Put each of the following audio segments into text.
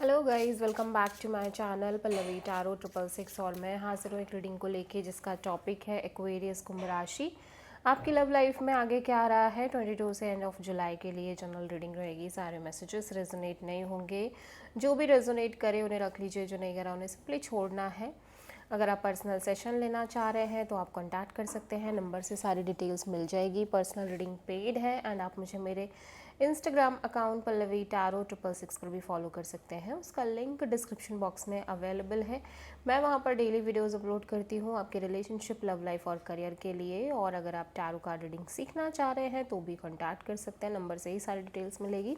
Hello guys, welcome back to my channel Pallavi tarot 666। और मैं हाजिर हूँ एक रीडिंग को लेके जिसका टॉपिक है एक्वेरियस कुंभ राशि। आपकी लव लाइफ में आगे क्या आ रहा है 22 से एंड ऑफ जुलाई के लिए जनरल रीडिंग रहेगी। सारे मैसेजेस रेजोनेट नहीं होंगे, जो भी रेजोनेट करे उन्हें रख लीजिए, जो नहीं करा उन्हें सिंपली छोड़ना है। अगर आप पर्सनल सेशन लेना चाह रहे हैं तो आप कांटेक्ट कर सकते हैं, नंबर से सारी डिटेल्स मिल जाएगी। पर्सनल रीडिंग पेड है एंड आप मुझे मेरे इंस्टाग्राम अकाउंट पल्लवी टैरो 666 पर भी फॉलो कर सकते हैं। उसका लिंक डिस्क्रिप्शन बॉक्स में अवेलेबल है। मैं वहाँ पर डेली वीडियोस अपलोड करती हूँ आपके रिलेशनशिप, लव लाइफ और करियर के लिए। और अगर आप टैरो कार्ड रीडिंग सीखना चाह रहे हैं तो भी कॉन्टैक्ट कर सकते हैं, नंबर से ही सारी डिटेल्स मिलेगी।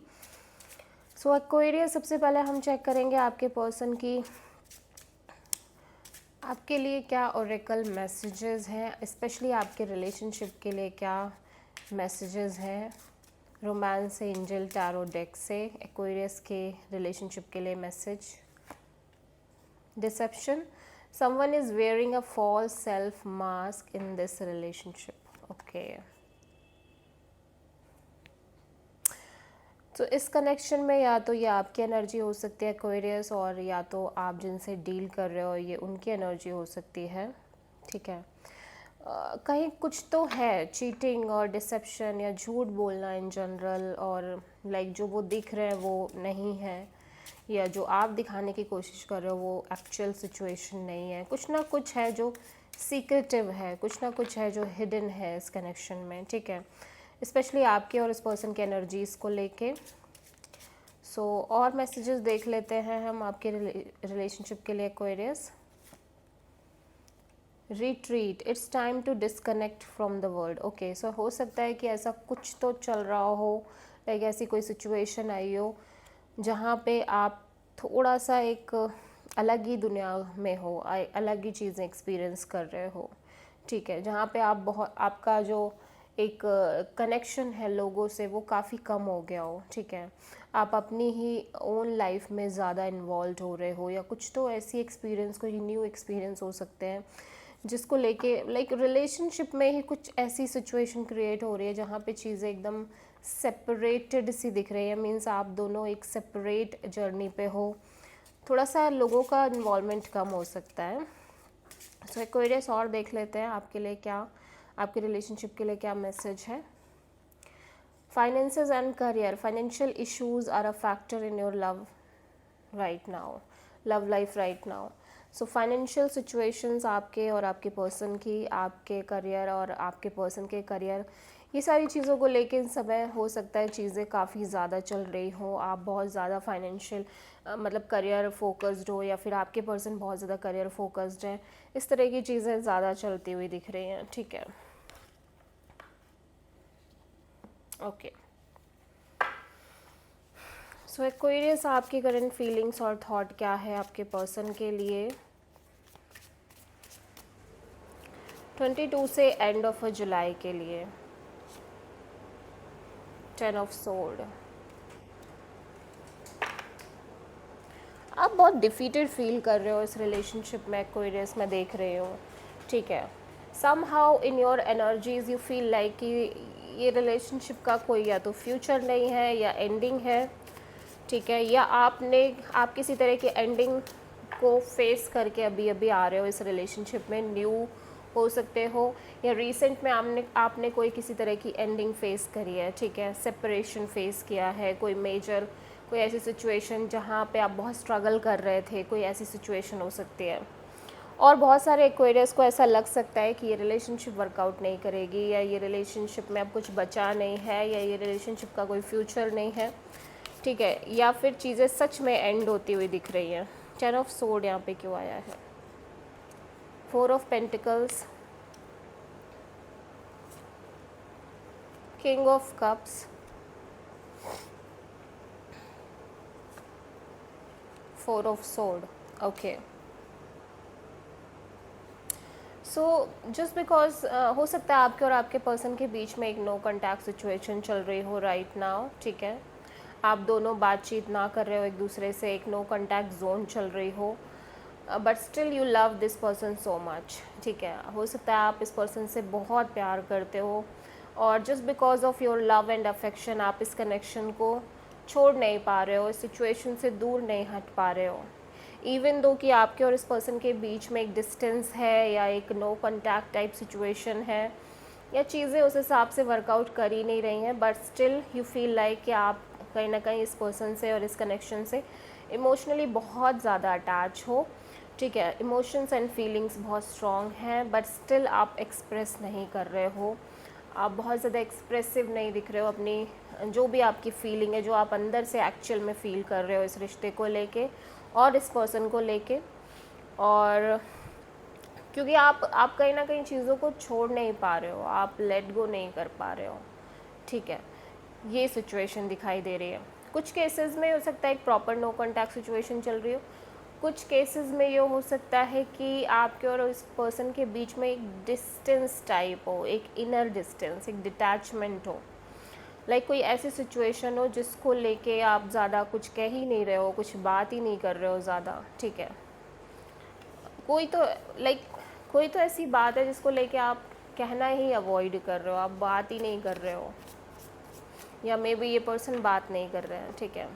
सो एक्वेरियस, सबसे पहले हम चेक करेंगे आपके पर्सन की आपके लिए क्या ओरेकल मैसेजेस हैं, स्पेशली आपके रिलेशनशिप के लिए क्या मैसेजेस हैं। रोमांस एंजल टैरो डेक से एक्वेरियस के रिलेशनशिप के लिए message. Deception, someone is wearing a false self mask in this relationship. Okay, तो इस कनेक्शन में या तो ये आपकी एनर्जी हो सकती है एक्वेरियस, और या तो आप जिनसे डील कर रहे हो ये उनकी एनर्जी हो सकती है। ठीक है, कहीं कुछ तो है, चीटिंग और डिसेप्शन या झूठ बोलना इन जनरल, और लाइक जो वो दिख रहे हैं वो नहीं है, या जो आप दिखाने की कोशिश कर रहे हो वो एक्चुअल सिचुएशन नहीं है। कुछ ना कुछ है जो सीक्रेटिव है, कुछ ना कुछ है जो हिडन है इस कनेक्शन में। ठीक है, स्पेशली आपके और इस पर्सन की एनर्जीज़ को लेके। और मैसेजेस देख लेते हैं हम आपके रिलेशनशिप के लिए Aquarius. Retreat, it's time to disconnect from the world. Okay, so हो सकता है कि ऐसा कुछ तो चल रहा हो, लाइक ऐसी कोई सिचुएशन आई हो जहाँ पे आप थोड़ा सा एक अलग ही दुनिया में हो, अलग ही चीज़ें एक्सपीरियंस कर रहे हो। ठीक है, जहाँ पे आप बहुत, आपका जो एक कनेक्शन है लोगों से वो काफ़ी कम हो गया हो। ठीक है, आप अपनी ही ओन लाइफ में ज़्यादा इन्वॉल्व हो रहे हो, या कुछ तो ऐसी एक्सपीरियंस, कोई न्यू एक्सपीरियंस हो सकते हैं जिसको लेके लाइक रिलेशनशिप में ही कुछ ऐसी सिचुएशन क्रिएट हो रही है जहाँ पे चीज़ें एकदम सेपरेटेड सी दिख रही है। मीन्स आप दोनों एक सेपरेट जर्नी पे हो, थोड़ा सा लोगों का इन्वॉल्वमेंट कम हो सकता है। सो एक्वेरियस, और देख लेते हैं आपके लिए क्या, आपके रिलेशनशिप के लिए क्या मैसेज है। Finances and career, financial issues are a factor in your love right now, love life right now. So financial situations आपके और आपके पर्सन की, आपके करियर और आपके पर्सन के करियर, ये सारी चीज़ों को लेके इस समय हो सकता है चीज़ें काफ़ी ज़्यादा चल रही हो। आप बहुत ज़्यादा फाइनेंशियल मतलब करियर फोकस्ड हो, या फिर आपके पर्सन बहुत ज़्यादा करियर फोकस्ड है। इस तरह की चीज़ें ज़्यादा चलती हुई दिख रही हैं। ठीक है, ओके। सो एक्वेरियस, आपकी करंट फीलिंग्स और थॉट क्या है आपके पर्सन के लिए 22 से एंड ऑफ जुलाई के लिए। 10 ऑफ सोर्ड, आप बहुत डिफीटेड फील कर रहे हो इस रिलेशनशिप में एक्वेरियस, मैं देख रही हूँ। ठीक है, somehow in your energies you feel like कि ये रिलेशनशिप का कोई या तो फ्यूचर नहीं है या एंडिंग है। ठीक है, या आप किसी तरह की एंडिंग को फेस करके अभी अभी आ रहे हो इस रिलेशनशिप में, न्यू हो सकते हो, या रिसेंट में आपने कोई किसी तरह की एंडिंग फेस करी है। ठीक है, सेपरेशन फेस किया है, कोई मेजर, कोई ऐसी सिचुएशन जहाँ पे आप बहुत स्ट्रगल कर रहे थे, कोई ऐसी सिचुएशन हो सकती है। और बहुत सारे एक्वेरियस को ऐसा लग सकता है कि ये रिलेशनशिप वर्कआउट नहीं करेगी, या ये रिलेशनशिप में अब कुछ बचा नहीं है, या ये रिलेशनशिप का कोई फ्यूचर नहीं है। ठीक है, या फिर चीज़ें सच में एंड होती हुई दिख रही हैं। 10 ऑफ सोर्ड यहाँ पे क्यों आया है? 4 of pentacles, king of cups, 4 of sword. Okay, so just because हो सकता है आपके और आपके पर्सन के बीच में एक नो कॉन्टैक्ट सिचुएशन चल रही हो राइट नाउ। ठीक है, आप दोनों बातचीत ना कर रहे हो एक दूसरे से, एक नो कॉन्टैक्ट जोन चल रही हो, but still you love this person so much. ठीक है, हो सकता है आप इस पर्सन से बहुत प्यार करते हो, और just because of your love and affection आप इस कनेक्शन को छोड़ नहीं पा रहे हो, इस सिचुएशन से दूर नहीं हट पा रहे हो। इवन दो कि आपके और इस पर्सन के बीच में एक डिस्टेंस है या एक नो कॉन्टैक्ट टाइप सिचुएशन है, या चीज़ें उस हिसाब से वर्कआउट कर ही नहीं रही हैं, but still you feel like कि आप कहीं ना कहीं इस पर्सन से और इस कनेक्शन से इमोशनली बहुत ज़्यादा अटैच हो। ठीक है, इमोशंस एंड फीलिंग्स बहुत स्ट्रॉन्ग हैं, बट स्टिल आप एक्सप्रेस नहीं कर रहे हो, आप बहुत ज़्यादा एक्सप्रेसिव नहीं दिख रहे हो अपनी जो भी आपकी फीलिंग है, जो आप अंदर से एक्चुअल में फ़ील कर रहे हो इस रिश्ते को लेके और इस पर्सन को लेके। और क्योंकि आप कहीं ना कहीं चीज़ों को छोड़ नहीं पा रहे हो, आप लेट गो नहीं कर पा रहे हो। ठीक है, ये सिचुएशन दिखाई दे रही है। कुछ केसेस में हो सकता है एक प्रॉपर नो कॉन्टैक्ट सिचुएशन चल रही हो, कुछ केसेस में ये हो सकता है कि आपके और इस पर्सन के बीच में एक डिस्टेंस टाइप हो, एक इनर डिस्टेंस, एक डिटैचमेंट हो। लाइक कोई ऐसी सिचुएशन हो जिसको लेके आप ज़्यादा कुछ कह ही नहीं रहे हो, कुछ बात ही नहीं कर रहे हो ज़्यादा। ठीक है, कोई तो कोई तो ऐसी बात है जिसको लेके आप कहना ही अवॉइड कर रहे हो, आप बात ही नहीं कर रहे हो, या मे बी ये पर्सन बात नहीं कर रहे हैं। ठीक है,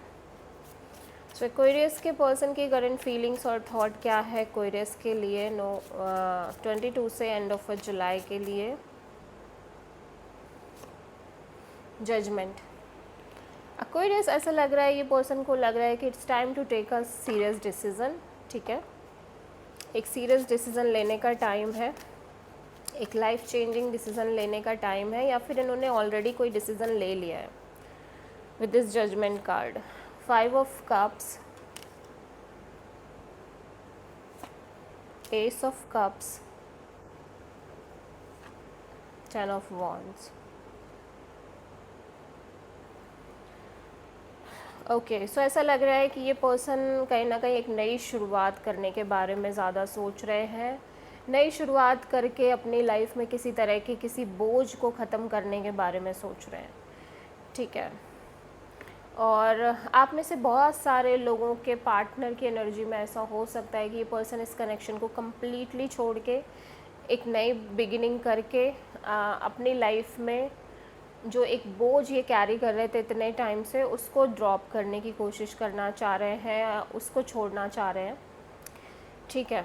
सो एक्वेरियस के पर्सन की करंट फीलिंग्स और थॉट क्या है एक्वेरियस के लिए 22 से एंड ऑफ जुलाई के लिए। जजमेंट, एक्वेरियस ऐसा लग रहा है, ये पर्सन को लग रहा है कि it's time to take a serious decision. ठीक है, एक सीरियस डिसीज़न लेने का टाइम है, एक लाइफ चेंजिंग डिसीज़न लेने का टाइम है, या फिर इन्होंने ऑलरेडी कोई डिसीज़न ले लिया है with this judgement card. 5 of cups, ace of cups, 10 of wands. Okay, so ऐसा लग रहा है कि ये पर्सन कहीं ना कहीं एक नई शुरुआत करने के बारे में ज़्यादा सोच रहे हैं, नई शुरुआत करके अपनी लाइफ में किसी तरह के किसी बोझ को ख़त्म करने के बारे में सोच रहे हैं। ठीक है, और आप में से बहुत सारे लोगों के पार्टनर की एनर्जी में ऐसा हो सकता है कि ये पर्सन इस कनेक्शन को कम्प्लीटली छोड़ के एक नई बिगिनिंग करके अपनी लाइफ में जो एक बोझ ये कैरी कर रहे थे इतने टाइम से, उसको ड्रॉप करने की कोशिश करना चाह रहे हैं, उसको छोड़ना चाह रहे हैं। ठीक है,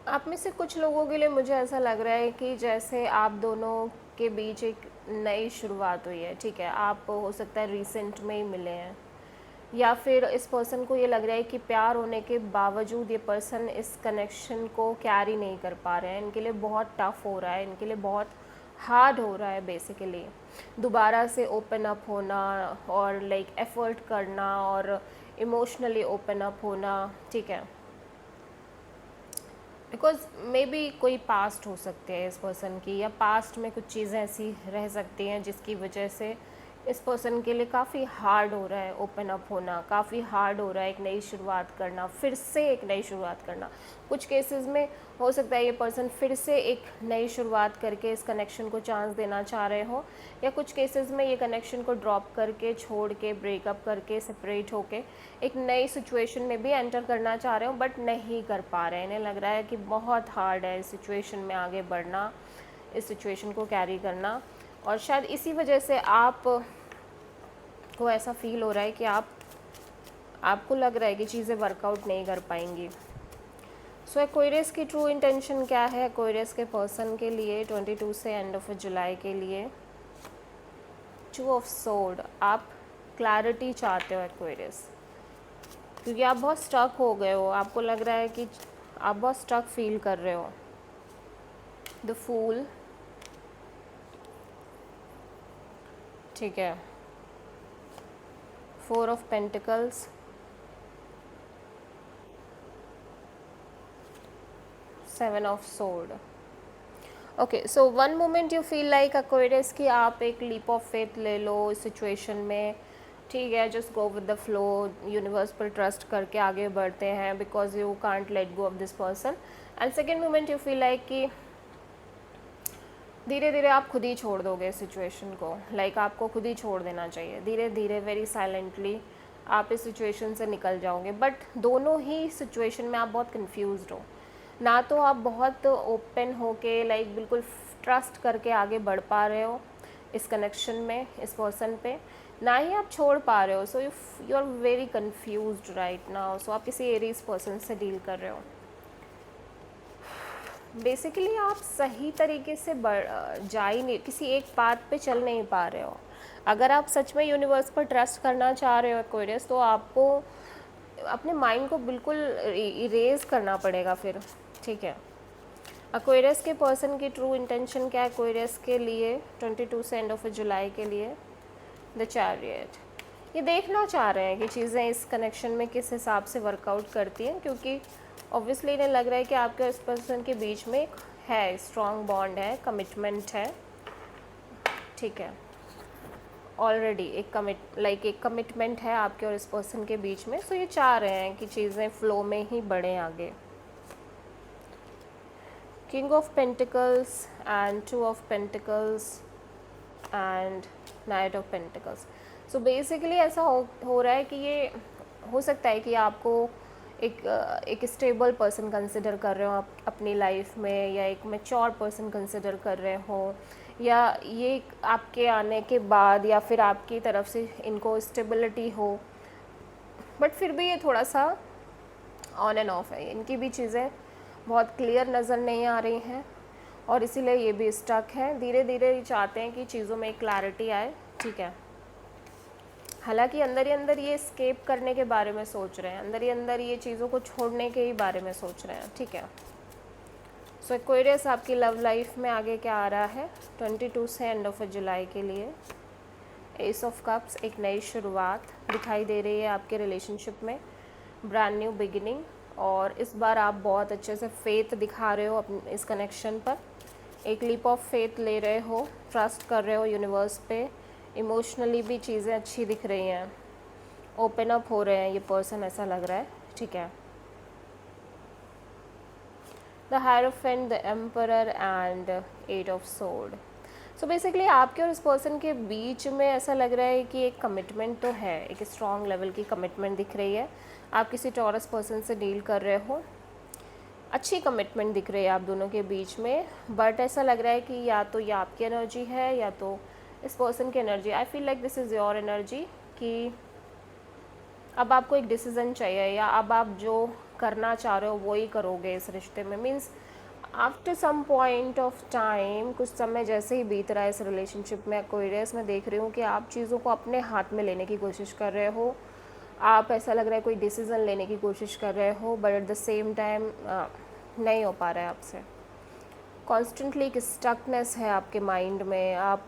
आप में से कुछ लोगों के लिए मुझे ऐसा लग रहा है कि जैसे आप दोनों के बीच एक नई शुरुआत हुई है। ठीक है, आप हो सकता है रिसेंट में ही मिले हैं, या फिर इस पर्सन को ये लग रहा है कि प्यार होने के बावजूद ये पर्सन इस कनेक्शन को कैरी नहीं कर पा रहे हैं, इनके लिए बहुत टफ हो रहा है, इनके लिए बहुत हार्ड हो रहा है बेसिकली दोबारा से ओपन अप होना और लाइक एफर्ट करना और इमोशनली ओपन अप होना। ठीक है, बिकॉज मे बी कोई पास्ट हो सकते हैं इस पर्सन की, या पास्ट में कुछ चीज़ें ऐसी रह सकती हैं जिसकी वजह से इस पर्सन के लिए काफ़ी हार्ड हो रहा है ओपन अप होना, काफ़ी हार्ड हो रहा है एक नई शुरुआत करना, फिर से एक नई शुरुआत करना। कुछ केसेस में हो सकता है ये पर्सन फिर से एक नई शुरुआत करके इस कनेक्शन को चांस देना चाह रहे हो, या कुछ केसेस में ये कनेक्शन को ड्रॉप करके, छोड़ के, ब्रेकअप करके, सेपरेट होके एक नई सिचुएशन में भी एंटर करना चाह रहे हो, बट नहीं कर पा रहे हैं। इन्हें लग रहा है कि बहुत हार्ड है इस सिचुएशन में आगे बढ़ना, इस सिचुएशन को कैरी करना, और शायद इसी वजह से आप को ऐसा फील हो रहा है कि आपको लग रहा है कि चीज़ें वर्कआउट नहीं कर पाएंगी। सो एक्वेरियस की ट्रू इंटेंशन क्या है एक्वेरियस के पर्सन के लिए 22 से एंड ऑफ जुलाई के लिए। 2 ऑफ सोर्ड, आप क्लैरिटी चाहते हो एक्वेरियस, क्योंकि आप बहुत स्टक हो गए हो, आपको लग रहा है कि आप बहुत स्टक फील कर रहे हो। द फूल, ठीक है, 4 of pentacles, 7 of sword. Okay, so one moment you feel like Aquarius कि आप एक लीप ऑफ फेथ ले लो इस सिचुएशन में। ठीक है, just go with the flow, universe पर ट्रस्ट करके आगे बढ़ते हैं, because you can't let go of this person. And second moment you feel like कि धीरे धीरे आप खुद ही छोड़ दोगे इस सिचुएशन को, लाइक आपको खुद ही छोड़ देना चाहिए, धीरे धीरे वेरी साइलेंटली आप इस सिचुएशन से निकल जाओगे। बट दोनों ही सिचुएशन में आप बहुत कंफ्यूज्ड हो, ना तो आप बहुत ओपन होके लाइक बिल्कुल ट्रस्ट करके आगे बढ़ पा रहे हो इस कनेक्शन में, इस पर्सन पे, ना ही आप छोड़ पा रहे हो। So you are very confused right now. So आप किसी एरीज पर्सन से डील कर रहे हो। बेसिकली आप सही तरीके से जा ही नहीं, किसी एक पाथ पे चल नहीं पा रहे हो। अगर आप सच में यूनिवर्स पर ट्रस्ट करना चाह रहे हो एक्वेरियस, तो आपको अपने माइंड को बिल्कुल इरेज करना पड़ेगा फिर, ठीक है। एक्वेरियस के पर्सन की ट्रू इंटेंशन क्या है एक्वेरियस के लिए 22 से एंड ऑफ जुलाई के लिए? The chariot. ये देखना चाह रहे हैं कि चीज़ें इस कनेक्शन में किस हिसाब से वर्कआउट करती हैं, क्योंकि ऑब्वियसली इन्हें लग रहा है कि आपके उस पर्सन के बीच में एक है स्ट्रॉन्ग बॉन्ड है, कमिटमेंट है, ठीक है। ऑलरेडी एक कमिटमेंट है आपके और इस पर्सन के बीच में। सो ये चाह रहे हैं कि चीज़ें फ्लो में ही बढ़ें आगे। King of pentacles and 2 of pentacles and night of pentacles. So basically ऐसा हो रहा है कि ये हो सकता है कि आपको एक स्टेबल पर्सन कंसिडर कर रहे हो आप अपनी लाइफ में, या एक मैच्योर पर्सन कंसिडर कर रहे हो, या ये आपके आने के बाद या फिर आपकी तरफ से इनको स्टेबिलिटी हो। बट फिर भी ये थोड़ा सा ऑन एंड ऑफ है, इनकी भी चीज़ें बहुत क्लियर नज़र नहीं आ रही हैं और इसीलिए ये भी स्टक है। धीरे धीरे ये चाहते हैं कि चीज़ों में क्लैरिटी आए, ठीक है। हालांकि अंदर ही अंदर ये स्केप करने के बारे में सोच रहे हैं, अंदर ही अंदर ये चीज़ों को छोड़ने के ही बारे में सोच रहे हैं, ठीक है। सो एक्वेरियस आपकी लव लाइफ में आगे क्या आ रहा है 22 से एंड ऑफ जुलाई के लिए? एस ऑफ कप्स, एक नई शुरुआत दिखाई दे रही है आपके रिलेशनशिप में, ब्रांड न्यू बिगिनिंग। और इस बार आप बहुत अच्छे से फेथ दिखा रहे हो अपने इस कनेक्शन पर, एक लीप ऑफ फेथ ले रहे हो, ट्रस्ट कर रहे हो यूनिवर्स पे। इमोशनली भी चीज़ें अच्छी दिख रही हैं, ओपन अप हो रहे हैं ये पर्सन, ऐसा लग रहा है, ठीक है। The hierophant, the emperor and 8 of sword. So basically आपके और इस पर्सन के बीच में ऐसा लग रहा है कि एक कमिटमेंट तो है, एक स्ट्रॉन्ग लेवल की कमिटमेंट दिख रही है। आप किसी टॉरस पर्सन से डील कर रहे हो, अच्छी कमिटमेंट दिख रही है आप दोनों के बीच में। बट ऐसा लग रहा है कि या तो ये आपकी एनर्जी है या तो इस पर्सन की energy. I feel like this is your energy कि अब आपको एक डिसीज़न चाहिए, या अब आप जो करना चाह रहे हो वो ही करोगे इस रिश्ते में। Means after some point of time, कुछ समय जैसे ही बीत रहा है इस रिलेशनशिप में एक्वेरियस, मैं देख रही हूँ कि आप चीज़ों को अपने हाथ में लेने की कोशिश कर रहे हो। आप ऐसा लग रहा है कोई डिसीज़न लेने की कोशिश कर रहे हो, but at the same time नहीं हो पा रहा है आपसे। कॉन्स्टेंटली एक स्टकनेस है आपके माइंड में, आप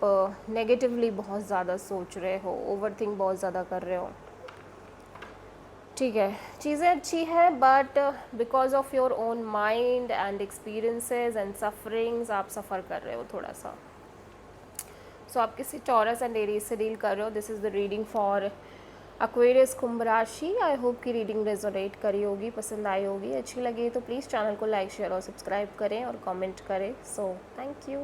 नेगेटिवली बहुत ज़्यादा सोच रहे हो, ओवरथिंक बहुत ज़्यादा कर रहे हो, ठीक है। चीज़ें अच्छी हैं but because of your own mind and experiences and sufferings आप सफ़र कर रहे हो थोड़ा सा। सो आप किसी टॉरस एंड एरीज से डील कर रहे हो। This is the reading for Aquarius Kumbh राशि। आई होप की रीडिंग रेजोनेट करी होगी, पसंद आई होगी। अच्छी लगी तो प्लीज़ चैनल को लाइक शेयर और सब्सक्राइब करें और कमेंट करें। So thank you.